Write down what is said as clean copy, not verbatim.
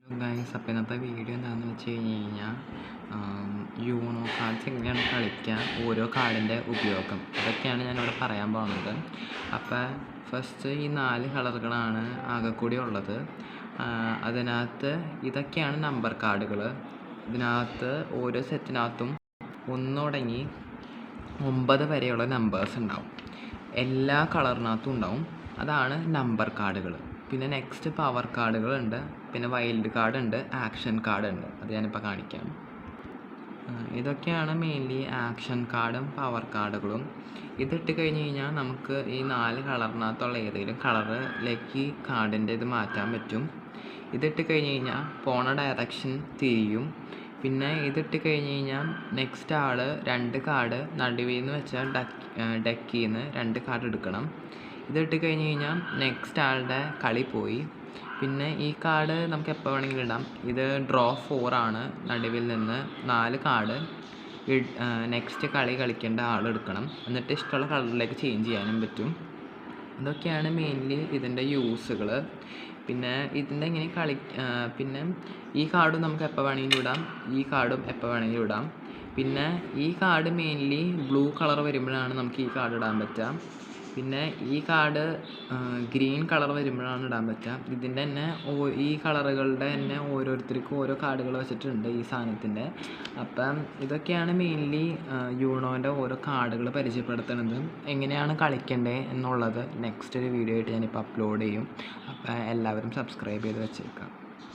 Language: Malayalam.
ഗൈസ്, അപ്പോൾ ഇന്നത്തെ വീഡിയോ എന്താണെന്ന് വെച്ച് കഴിഞ്ഞാൽ യൂണോ കാർഡ്സ് എങ്ങനെയാണ് കളിക്കുക, ഓരോ കാർഡിൻ്റെ ഉപയോഗം, ഇതൊക്കെയാണ് ഞാനിവിടെ പറയാൻ പോകുന്നത്. അപ്പോൾ ഫസ്റ്റ് ഈ 4 കളറുകളാണ് ആകെ കൂടി ഉള്ളത്. അതിനകത്ത് ഇതൊക്കെയാണ് നമ്പർ കാർഡുകൾ. ഇതിനകത്ത് ഓരോ സെറ്റിനകത്തും 1 തുടങ്ങി 9 വരെയുള്ള നമ്പേഴ്സ് ഉണ്ടാവും. എല്ലാ കളറിനകത്തും ഉണ്ടാവും. അതാണ് നമ്പർ കാർഡുകൾ. പിന്നെ നെക്സ്റ്റ് പവർ കാർഡുകളുണ്ട്, പിന്നെ വൈൽഡ് കാർഡ് ഉണ്ട്, ആക്ഷൻ കാർഡ് ഉണ്ട്. അത് ഞാനിപ്പോൾ കാണിക്കാം. ഇതൊക്കെയാണ് മെയിൻലി ആക്ഷൻ കാർഡും പവർ കാർഡുകളും. ഇതിട്ട് കഴിഞ്ഞ് കഴിഞ്ഞാൽ നമുക്ക് ഈ 4 കളറിനകത്തുള്ള ഏതെങ്കിലും കളറിലേക്ക് കാർഡിൻ്റെ ഇത് മാറ്റാൻ പറ്റും. ഇതിട്ട് കഴിഞ്ഞ് കഴിഞ്ഞാൽ പോണ ഡയറക്ഷൻ തിരിയും. പിന്നെ ഇതിട്ട് കഴിഞ്ഞ് കഴിഞ്ഞാൽ നെക്സ്റ്റ് ആൾ 2 കാർഡ് നടുവിൽ നിന്ന് വെച്ചാൽ ഡക്കിയിൽ നിന്ന് 2 കാർഡ് എടുക്കണം. ഇതിട്ട് കഴിഞ്ഞ് കഴിഞ്ഞാൽ നെക്സ്റ്റ് ആളുടെ കളി പോയി. പിന്നെ ഈ കാർഡ് നമുക്ക് എപ്പോൾ വേണമെങ്കിലും ഇടാം. ഇത് ഡ്രോ 4 ആണ്. നടുവിൽ നിന്ന് 4 കാർഡ് നെക്സ്റ്റ് കളി കളിക്കേണ്ട ആൾ എടുക്കണം. എന്നിട്ട് ഇഷ്ടമുള്ള കളറിലേക്ക് ചേഞ്ച് ചെയ്യാനും പറ്റും. ഇതൊക്കെയാണ് മെയിൻലി ഇതിൻ്റെ യൂസുകൾ. പിന്നെ ഇതിൻ്റെ എങ്ങനെ പിന്നെ ഈ കാർഡും നമുക്ക് എപ്പോൾ വേണമെങ്കിലും ഇടാം, ഈ കാർഡും എപ്പോൾ വേണമെങ്കിലും ഇടാം. പിന്നെ ഈ കാർഡ് മെയിൻലി ബ്ലൂ കളർ വരുമ്പോഴാണ് നമുക്ക് ഈ കാർഡ് ഇടാൻ പറ്റുക. പിന്നെ ഈ കാർഡ് ഗ്രീൻ കളർ വരുമ്പോഴാണ് ഇടാൻ പറ്റുക. ഇതിൻ്റെ തന്നെ ഈ കളറുകളുടെ തന്നെ ഓരോരുത്തർക്കും ഓരോ കാർഡുകൾ വെച്ചിട്ടുണ്ട് ഈ സാധനത്തിൻ്റെ. അപ്പം ഇതൊക്കെയാണ് മെയിൻലി യൂണോൻ്റെ ഓരോ കാർഡുകൾ പരിചയപ്പെടുത്തുന്നത്. എങ്ങനെയാണ് കളിക്കേണ്ടത് എന്നുള്ളത് നെക്സ്റ്റ് ഒരു വീഡിയോ ആയിട്ട് ഞാനിപ്പോൾ അപ്ലോഡ് ചെയ്യും. അപ്പം എല്ലാവരും സബ്സ്ക്രൈബ് ചെയ്ത് വെച്ചേക്കാം.